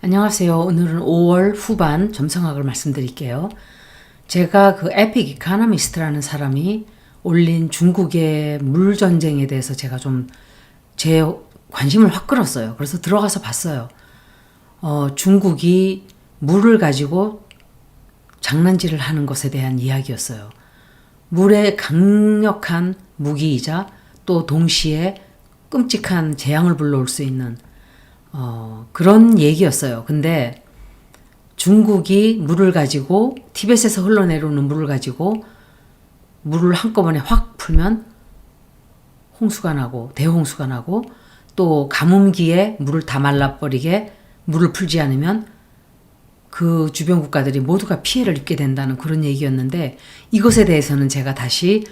안녕하세요. 오늘은 5월 후반 점성학을 말씀드릴게요. 제가 그 에픽 이카노미스트라는 사람이 올린 중국의 물 전쟁에 대해서 제가 좀 제 관심을 확 끌었어요. 그래서 들어가서 봤어요. 중국이 물을 가지고 장난질을 하는 것에 대한 이야기였어요. 물의 강력한 무기이자 또 동시에 끔찍한 재앙을 불러올 수 있는 그런 얘기였어요. 근데 중국이 물을 가지고 티벳에서 흘러내려오는 물을 가지고 물을 한꺼번에 확 풀면 홍수가 나고 대홍수가 나고 또 가뭄기에 물을 다 말라버리게 물을 풀지 않으면 그 주변 국가들이 모두가 피해를 입게 된다는 그런 얘기였는데 이것에 대해서는 제가 다시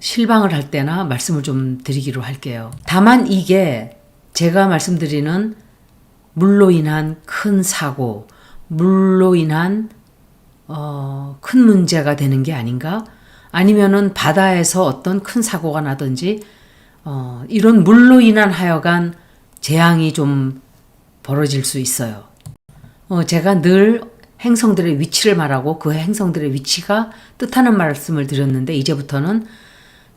실방을 할 때나 말씀을 좀 드리기로 할게요. 다만 이게 제가 말씀드리는 물로 인한 큰 사고, 물로 인한 큰 문제가 되는 게 아닌가? 아니면은 바다에서 어떤 큰 사고가 나든지 이런 물로 인한 하여간 재앙이 좀 벌어질 수 있어요. 제가 늘 행성들의 위치를 말하고 그 행성들의 위치가 뜻하는 말씀을 드렸는데 이제부터는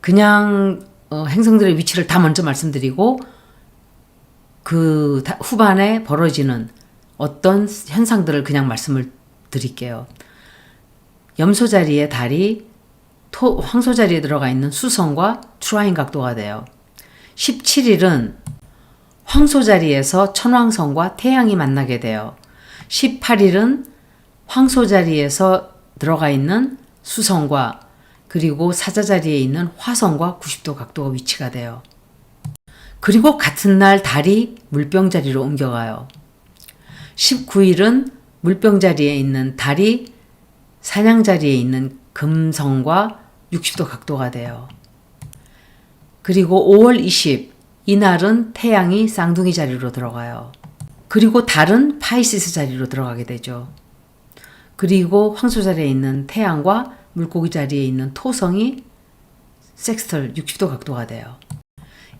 그냥 행성들의 위치를 다 먼저 말씀드리고 그 후반에 벌어지는 어떤 현상들을 그냥 말씀을 드릴게요. 염소 자리에 달이 황소 자리에 들어가 있는 수성과 트라인 각도가 돼요. 17일은 황소 자리에서 천왕성과 태양이 만나게 돼요. 18일은 황소 자리에서 들어가 있는 수성과 그리고 사자 자리에 있는 화성과 90도 각도가 위치가 돼요. 그리고 같은 날 달이 물병 자리로 옮겨가요. 19일은 물병 자리에 있는 달이 사냥 자리에 있는 금성과 60도 각도가 돼요. 그리고 5월 20, 이날은 태양이 쌍둥이 자리로 들어가요. 그리고 달은 파이시스 자리로 들어가게 되죠. 그리고 황소 자리에 있는 태양과 물고기 자리에 있는 토성이 섹스털 60도 각도가 돼요.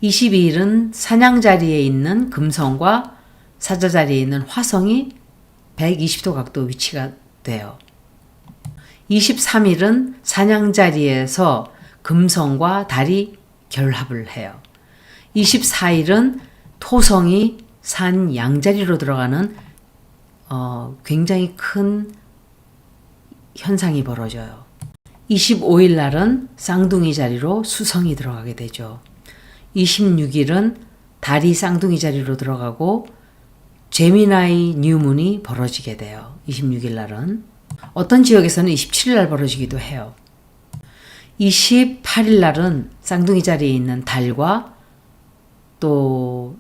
22일은 사냥 자리에 있는 금성과 사자 자리에 있는 화성이 120도 각도 위치가 돼요. 23일은 사냥 자리에서 금성과 달이 결합을 해요. 24일은 토성이 산 양자리로 들어가는 굉장히 큰 현상이 벌어져요. 25일 날은 쌍둥이 자리로 수성이 들어가게 되죠. 26일은 달이 쌍둥이 자리로 들어가고 제미나이 뉴문이 벌어지게 돼요. 26일 날은. 어떤 지역에서는 27일 날 벌어지기도 해요. 28일 날은 쌍둥이 자리에 있는 달과 또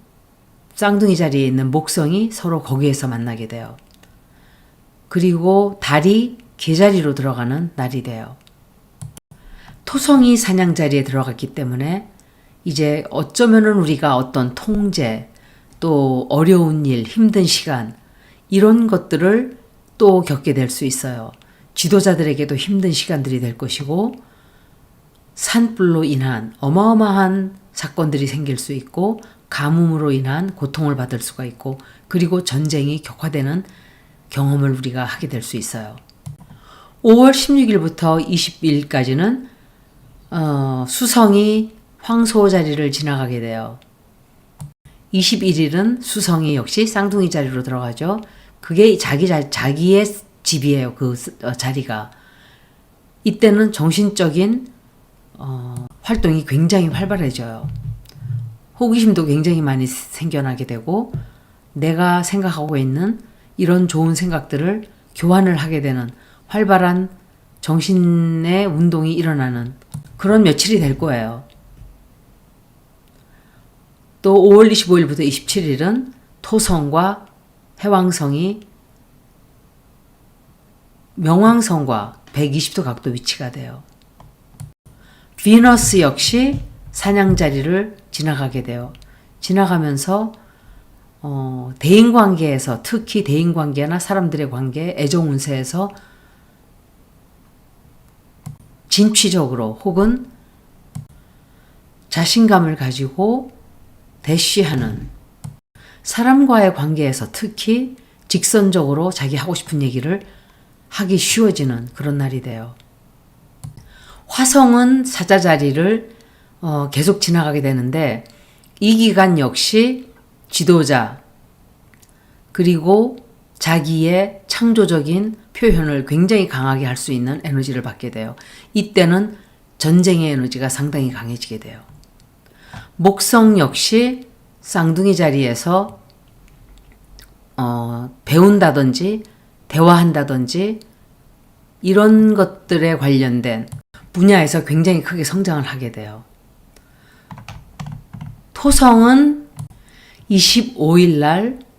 쌍둥이 자리에 있는 목성이 서로 거기에서 만나게 돼요. 그리고 달이 개자리로 들어가는 날이 돼요. 토성이 사냥 자리에 들어갔기 때문에 이제 어쩌면은 우리가 어떤 통제, 또 어려운 일, 힘든 시간 이런 것들을 또 겪게 될 수 있어요. 지도자들에게도 힘든 시간들이 될 것이고 산불로 인한 어마어마한 사건들이 생길 수 있고 가뭄으로 인한 고통을 받을 수가 있고 그리고 전쟁이 격화되는 경험을 우리가 하게 될 수 있어요. 5월 16일부터 20일까지는 수성이 황소 자리를 지나가게 돼요. 21일은 수성이 역시 쌍둥이 자리로 들어가죠. 그게 자기의 집이에요. 그 자리가. 이때는 정신적인 활동이 굉장히 활발해져요. 호기심도 굉장히 많이 생겨나게 되고 내가 생각하고 있는 이런 좋은 생각들을 교환을 하게 되는 활발한 정신의 운동이 일어나는 그런 며칠이 될 거예요. 또 5월 25일부터 27일은 토성과 해왕성이 명왕성과 120도 각도 위치가 돼요. 비너스 역시 사냥 자리를 지나가게 돼요. 지나가면서 대인관계에서 특히 대인관계나 사람들의 관계, 애정 운세에서 진취적으로 혹은 자신감을 가지고 대쉬하는 사람과의 관계에서 특히 직선적으로 자기 하고 싶은 얘기를 하기 쉬워지는 그런 날이 돼요. 화성은 사자 자리를 계속 지나가게 되는데 이 기간 역시 지도자 그리고 자기의 창조적인 표현을 굉장히 강하게 할 수 있는 에너지를 받게 돼요. 이때는 전쟁의 에너지가 상당히 강해지게 돼요. 목성 역시 쌍둥이 자리에서 배운다든지 대화한다든지 이런 것들에 관련된 분야에서 굉장히 크게 성장을 하게 돼요. 토성은 25일 날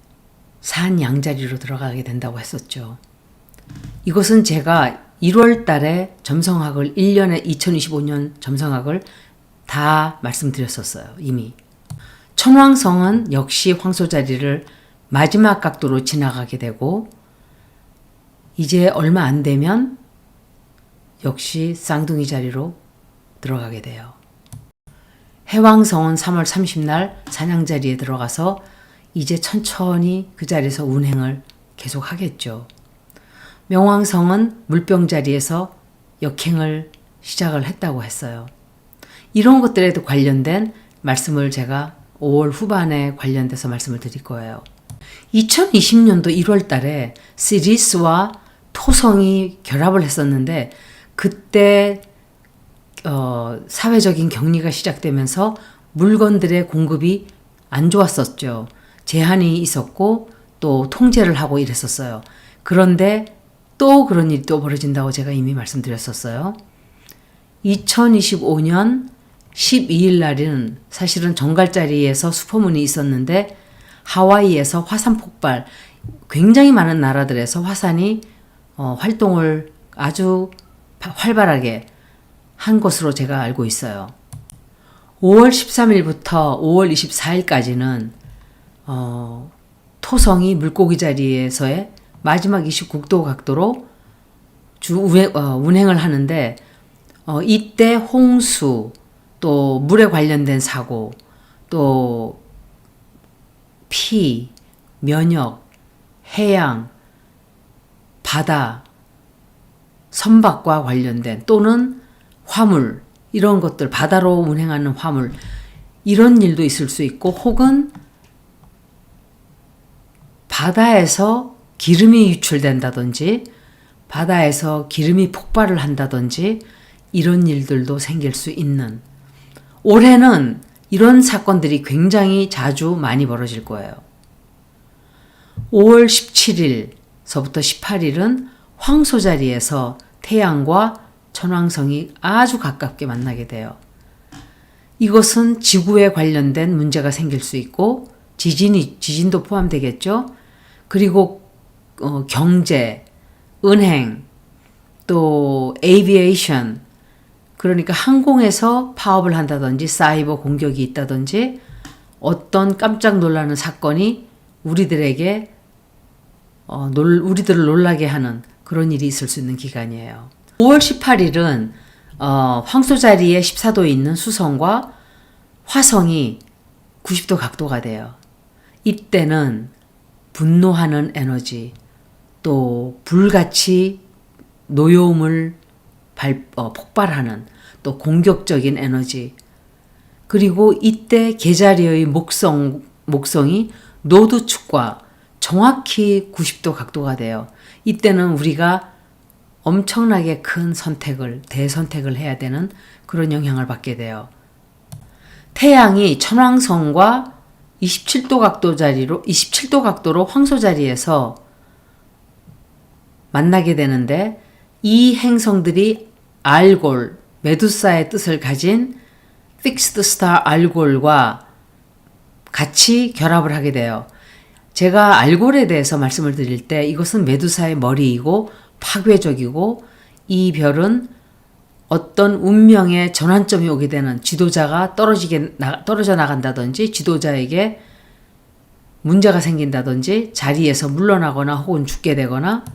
산 양자리로 들어가게 된다고 했었죠. 이것은 제가 1월 달에 점성학을 1년에 2025년 점성학을 다 말씀드렸었어요. 이미. 천왕성은 역시 황소 자리를 마지막 각도로 지나가게 되고 이제 얼마 안 되면 역시 쌍둥이 자리로 들어가게 돼요. 해왕성은 3월 30날 사냥 자리에 들어가서 이제 천천히 그 자리에서 운행을 계속 하겠죠. 명왕성은 물병 자리에서 역행을 시작을 했다고 했어요. 이런 것들에도 관련된 말씀을 제가 5월 후반에 관련돼서 말씀을 드릴 거예요. 2020년도 1월 달에 시리스와 토성이 결합을 했었는데 그때 사회적인 격리가 시작되면서 물건들의 공급이 안 좋았었죠. 제한이 있었고 또 통제를 하고 이랬었어요. 그런데 또 그런 일이 또 벌어진다고 제가 이미 말씀드렸었어요. 2025년 12일 날은 사실은 정갈자리에서 슈퍼문이 있었는데 하와이에서 화산 폭발, 굉장히 많은 나라들에서 화산이 활동을 아주 활발하게 한 것으로 제가 알고 있어요. 5월 13일부터 5월 24일까지는 토성이 물고기 자리에서의 마지막 29도 각도로 운행을 하는데 이때 홍수, 또 물에 관련된 사고, 또 피, 면역, 해양, 바다, 선박과 관련된 또는 화물, 이런 것들, 바다로 운행하는 화물, 이런 일도 있을 수 있고 혹은 바다에서 기름이 유출된다든지 바다에서 기름이 폭발을 한다든지 이런 일들도 생길 수 있는, 올해는 이런 사건들이 굉장히 자주 많이 벌어질 거예요. 5월 17일서부터 18일은 황소 자리에서 태양과 천왕성이 아주 가깝게 만나게 돼요. 이것은 지구에 관련된 문제가 생길 수 있고 지진도 포함되겠죠. 그리고 경제, 은행, 또 에이비에이션, 그러니까 항공에서 파업을 한다든지 사이버 공격이 있다든지 어떤 깜짝 놀라는 사건이 우리들을 놀라게 하는 그런 일이 있을 수 있는 기간이에요. 5월 18일은 황소 자리에 14도에 있는 수성과 화성이 90도 각도가 돼요. 이때는 분노하는 에너지, 또 불같이 노여움을 폭발하는 또 공격적인 에너지, 그리고 이때 계자리의 목성이 노드축과 정확히 90도 각도가 돼요. 이때는 우리가 엄청나게 큰 대선택을 해야 되는 그런 영향을 받게 돼요. 태양이 천왕성과 27도 각도로 황소 자리에서 만나게 되는데 이 행성들이 알골, 메두사의 뜻을 가진 픽스드 스타 알골과 같이 결합을 하게 돼요. 제가 알골에 대해서 말씀을 드릴 때 이것은 메두사의 머리이고 파괴적이고 이 별은 어떤 운명의 전환점이 오게 되는, 지도자가 떨어져 나간다든지 지도자에게 문제가 생긴다든지 자리에서 물러나거나 혹은 죽게 되거나,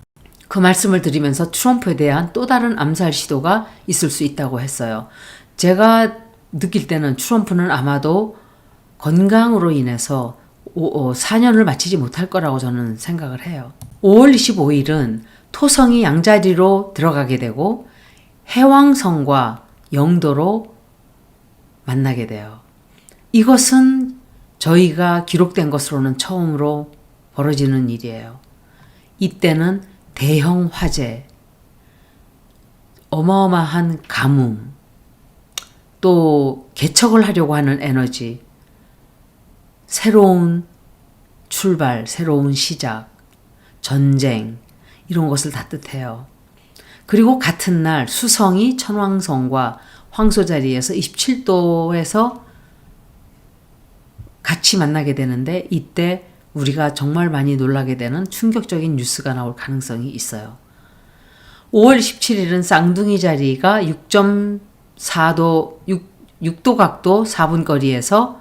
그 말씀을 드리면서 트럼프에 대한 또 다른 암살 시도가 있을 수 있다고 했어요. 제가 느낄 때는 트럼프는 아마도 건강으로 인해서 4년을 마치지 못할 거라고 저는 생각을 해요. 5월 25일은 토성이 양자리로 들어가게 되고 해왕성과 영도로 만나게 돼요. 이것은 저희가 기록된 것으로는 처음으로 벌어지는 일이에요. 이때는 대형 화재, 어마어마한 가뭄, 또 개척을 하려고 하는 에너지, 새로운 출발, 새로운 시작, 전쟁 이런 것을 다 뜻해요. 그리고 같은 날 수성이 천왕성과 황소 자리에서 27도에서 같이 만나게 되는데 이때 우리가 정말 많이 놀라게 되는 충격적인 뉴스가 나올 가능성이 있어요. 5월 27일은 쌍둥이 자리가 6.4도, 6도 각도 4분 거리에서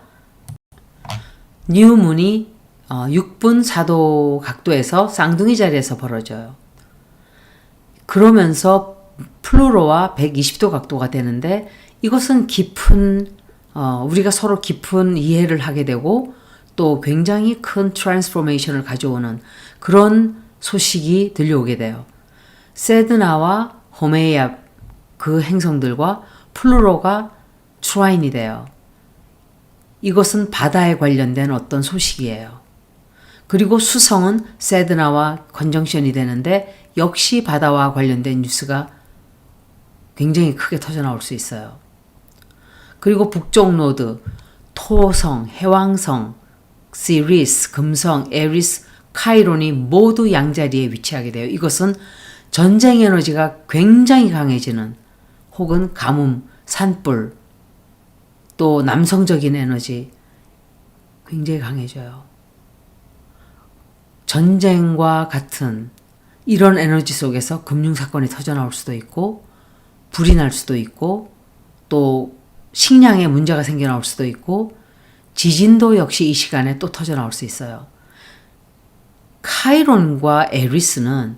뉴문이 6분 4도 각도에서 쌍둥이 자리에서 벌어져요. 그러면서 플루로와 120도 각도가 되는데 이것은 깊은 우리가 서로 깊은 이해를 하게 되고 또 굉장히 큰 트랜스포메이션을 가져오는 그런 소식이 들려오게 돼요. 세드나와 호메이아 그 행성들과 플루로가 트라인이 돼요. 이것은 바다에 관련된 어떤 소식이에요. 그리고 수성은 세드나와 컨정션이 되는데 역시 바다와 관련된 뉴스가 굉장히 크게 터져나올 수 있어요. 그리고 북쪽 노드, 토성, 해왕성, 시리스, 금성, 에리스, 카이론이 모두 양자리에 위치하게 돼요. 이것은 전쟁 에너지가 굉장히 강해지는 혹은 가뭄, 산불, 또 남성적인 에너지 굉장히 강해져요. 전쟁과 같은 이런 에너지 속에서 금융사건이 터져나올 수도 있고 불이 날 수도 있고 또 식량에 문제가 생겨나올 수도 있고 지진도 역시 이 시간에 또 터져나올 수 있어요. 카이론과 에리스라는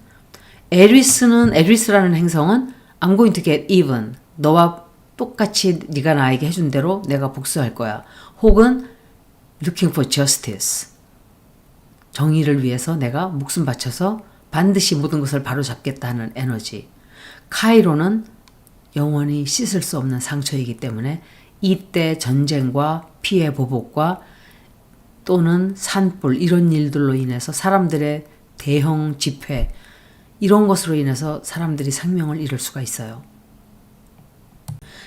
행성은 I'm going to get even. 너와 똑같이 네가 나에게 해준 대로 내가 복수할 거야. 혹은 looking for justice. 정의를 위해서 내가 목숨 바쳐서 반드시 모든 것을 바로잡겠다는 에너지. 카이로는 영원히 씻을 수 없는 상처이기 때문에 이때 전쟁과 피해 보복과 또는 산불 이런 일들로 인해서 사람들의 대형 집회 이런 것으로 인해서 사람들이 생명을 잃을 수가 있어요.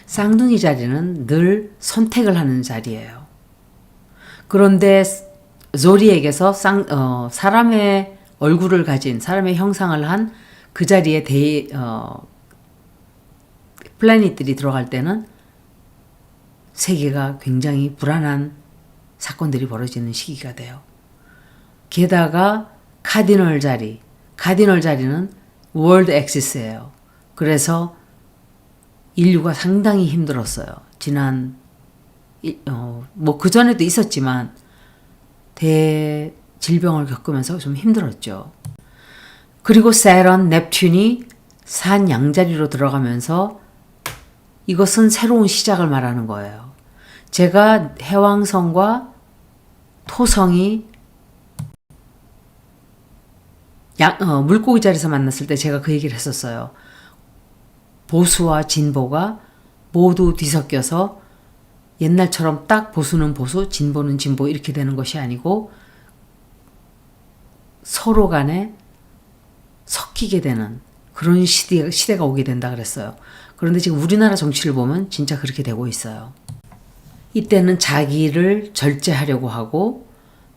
쌍둥이 자리는 늘 선택을 하는 자리예요. 그런데 조리에게서 사람의 얼굴을 가진 사람의 형상을 한 그 자리에 플래닛들이 들어갈 때는 세계가 굉장히 불안한 사건들이 벌어지는 시기가 돼요. 게다가 카디널 자리는 월드 엑시스예요. 그래서 인류가 상당히 힘들었어요. 지난 뭐 그전에도 있었지만 대질병을 겪으면서 좀 힘들었죠. 그리고 세런, 넵튠이 산 양자리로 들어가면서 이것은 새로운 시작을 말하는 거예요. 제가 해왕성과 토성이 물고기 자리에서 만났을 때 제가 그 얘기를 했었어요. 보수와 진보가 모두 뒤섞여서 옛날처럼 딱 보수는 보수, 진보는 진보 이렇게 되는 것이 아니고 서로 간에 섞이게 되는 그런 시대가 오게 된다 그랬어요. 그런데 지금 우리나라 정치를 보면 진짜 그렇게 되고 있어요. 이때는 자기를 절제하려고 하고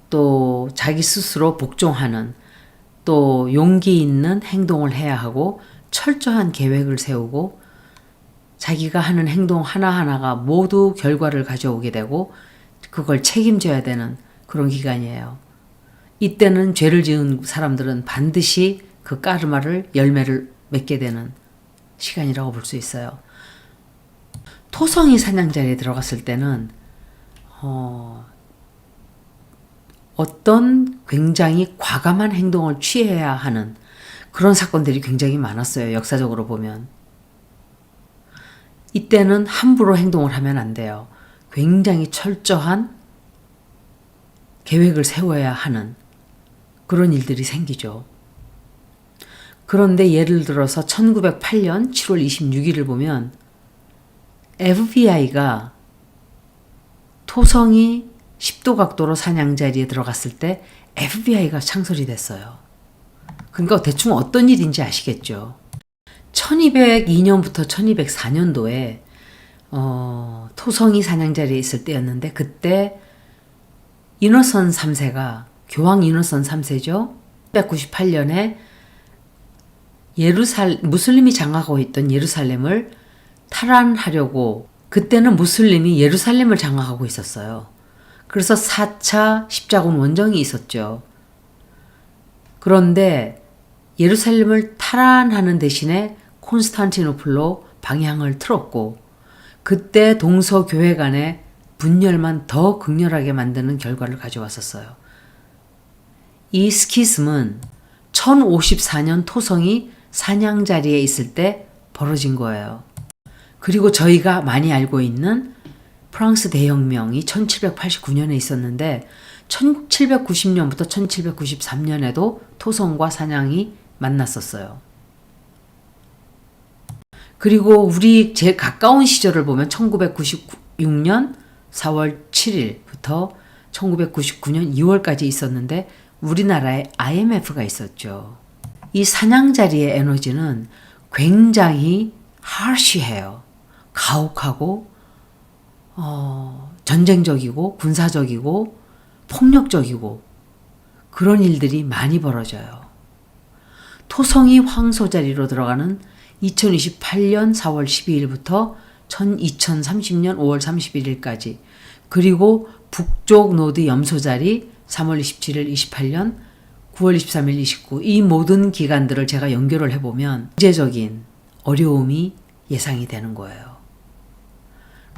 또 자기 스스로 복종하는 또 용기 있는 행동을 해야 하고 철저한 계획을 세우고 자기가 하는 행동 하나하나가 모두 결과를 가져오게 되고 그걸 책임져야 되는 그런 기간이에요. 이때는 죄를 지은 사람들은 반드시 그 까르마를 열매를 맺게 되는 시간이라고 볼 수 있어요. 토성이 사냥자리에 들어갔을 때는 어떤 굉장히 과감한 행동을 취해야 하는 그런 사건들이 굉장히 많았어요. 역사적으로 보면. 이때는 함부로 행동을 하면 안 돼요. 굉장히 철저한 계획을 세워야 하는 그런 일들이 생기죠. 그런데 예를 들어서 1908년 7월 26일을 보면 FBI가 토성이 10도 각도로 사냥자리에 들어갔을 때 FBI가 창설이 됐어요. 그러니까 대충 어떤 일인지 아시겠죠. 1202년부터 1204년도에 토성이 사냥자리에 있을 때였는데 그때 이너선 3세가 교황 이너선 3세죠. 1998년에 무슬림이 장악하고 있던 예루살렘을 탈환하려고 그때는 무슬림이 예루살렘을 장악하고 있었어요. 그래서 4차 십자군 원정이 있었죠. 그런데 예루살렘을 탈환하는 대신에 콘스탄티노플로 방향을 틀었고 그때 동서교회 간의 분열만 더 극렬하게 만드는 결과를 가져왔었어요. 이 스키즘은 1054년 토성이 사냥자리에 있을 때 벌어진 거예요. 그리고 저희가 많이 알고 있는 프랑스 대혁명이 1789년에 있었는데 1790년부터 1793년에도 토성과 사냥이 만났었어요. 그리고 우리 제 가까운 시절을 보면 1996년 4월 7일부터 1999년 2월까지 있었는데 우리나라에 IMF가 있었죠. 이 사냥자리의 에너지는 굉장히 harsh해요. 가혹하고 전쟁적이고 군사적이고 폭력적이고 그런 일들이 많이 벌어져요. 토성이 황소자리로 들어가는 2028년 4월 12일부터 2030년 5월 31일까지 그리고 북쪽 노드 염소자리 3월 27일 28년 9월 23일 29 이 모든 기간들을 제가 연결을 해보면 경제적인 어려움이 예상이 되는 거예요.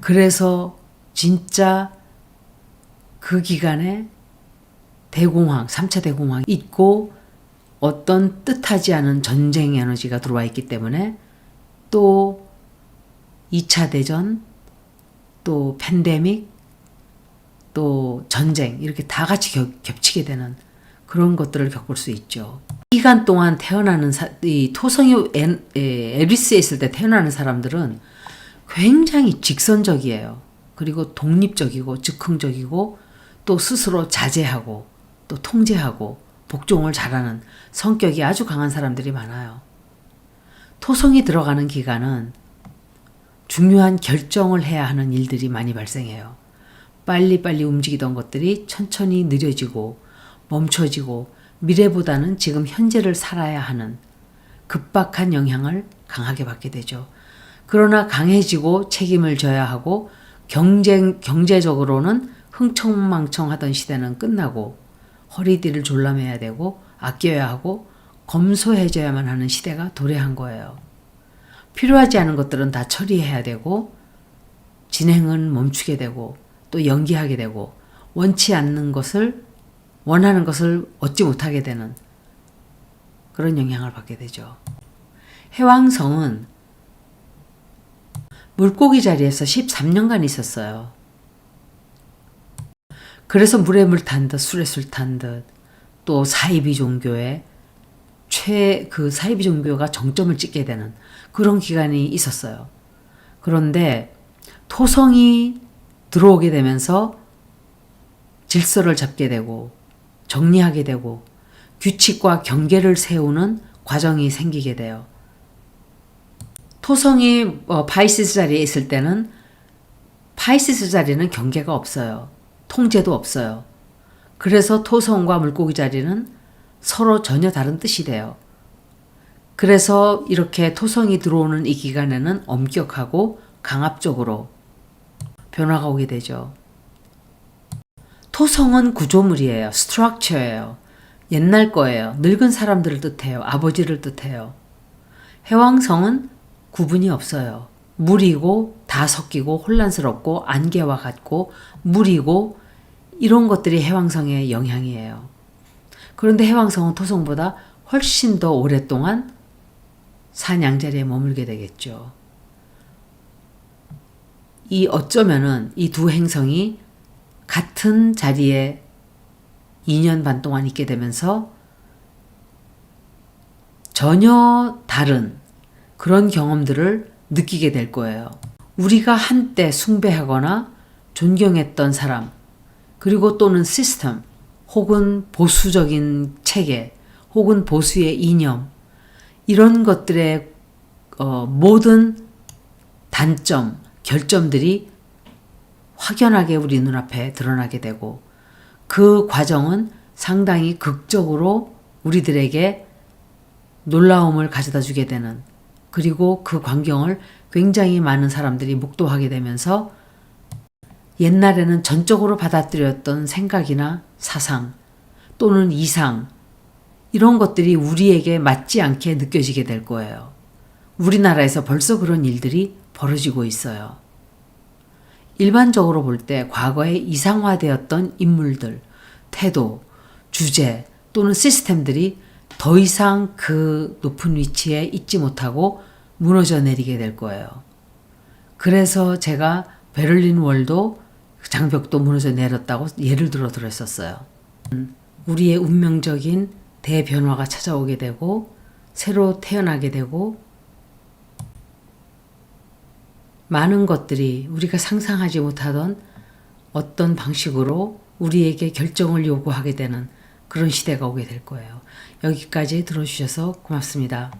그래서 진짜 그 기간에 대공황, 3차 대공황이 있고 어떤 뜻하지 않은 전쟁 에너지가 들어와 있기 때문에 또 2차 대전, 또 팬데믹, 또 전쟁 이렇게 다 같이 겹치게 되는 그런 것들을 겪을 수 있죠. 이 기간 동안 태어나는 이 토성이 에리스에 있을 때 태어나는 사람들은 굉장히 직선적이에요. 그리고 독립적이고 즉흥적이고 또 스스로 자제하고 또 통제하고 복종을 잘하는 성격이 아주 강한 사람들이 많아요. 토성이 들어가는 기간은 중요한 결정을 해야 하는 일들이 많이 발생해요. 빨리빨리 움직이던 것들이 천천히 느려지고 멈춰지고 미래보다는 지금 현재를 살아야 하는 급박한 영향을 강하게 받게 되죠. 그러나 강해지고 책임을 져야 하고 경제적으로는 흥청망청하던 시대는 끝나고 허리띠를 졸라매야 되고 아껴야 하고 검소해져야만 하는 시대가 도래한 거예요. 필요하지 않은 것들은 다 처리해야 되고 진행은 멈추게 되고 또 연기하게 되고 원치 않는 것을 원하는 것을 얻지 못하게 되는 그런 영향을 받게 되죠. 해왕성은 물고기 자리에서 13년간 있었어요. 그래서 물에 물 탄 듯 술에 술 탄 듯 또 사이비 종교의 사이비 종교가 정점을 찍게 되는 그런 기간이 있었어요. 그런데 토성이 들어오게 되면서 질서를 잡게 되고 정리하게 되고 규칙과 경계를 세우는 과정이 생기게 돼요. 토성이 파이시스 자리에 있을 때는 파이시스 자리는 경계가 없어요. 통제도 없어요. 그래서 토성과 물고기 자리는 서로 전혀 다른 뜻이 돼요. 그래서 이렇게 토성이 들어오는 이 기간에는 엄격하고 강압적으로 변화가 오게 되죠. 토성은 구조물이에요. 스트럭처예요. 옛날 거예요. 늙은 사람들을 뜻해요. 아버지를 뜻해요. 해왕성은 구분이 없어요. 물이고 다 섞이고 혼란스럽고 안개와 같고 물이고 이런 것들이 해왕성의 영향이에요. 그런데 해왕성은 토성보다 훨씬 더 오랫동안 사냥자리에 머물게 되겠죠. 어쩌면은 이 두 행성이 같은 자리에 2년 반 동안 있게 되면서 전혀 다른 그런 경험들을 느끼게 될 거예요. 우리가 한때 숭배하거나 존경했던 사람, 그리고 또는 시스템, 혹은 보수적인 체계, 혹은 보수의 이념, 이런 것들의 모든 단점, 결점들이 확연하게 우리 눈앞에 드러나게 되고, 그 과정은 상당히 극적으로 우리들에게 놀라움을 가져다 주게 되는, 그리고 그 광경을 굉장히 많은 사람들이 목도하게 되면서 옛날에는 전적으로 받아들였던 생각이나 사상 또는 이상, 이런 것들이 우리에게 맞지 않게 느껴지게 될 거예요. 우리나라에서 벌써 그런 일들이 벌어지고 있어요. 일반적으로 볼 때 과거에 이상화되었던 인물들, 태도, 주제 또는 시스템들이 더 이상 그 높은 위치에 있지 못하고 무너져 내리게 될 거예요. 그래서 제가 베를린 월도 장벽도 무너져 내렸다고 예를 들어 들었었어요. 우리의 운명적인 대변화가 찾아오게 되고 새로 태어나게 되고 많은 것들이 우리가 상상하지 못하던 어떤 방식으로 우리에게 결정을 요구하게 되는 그런 시대가 오게 될 거예요. 여기까지 들어주셔서 고맙습니다.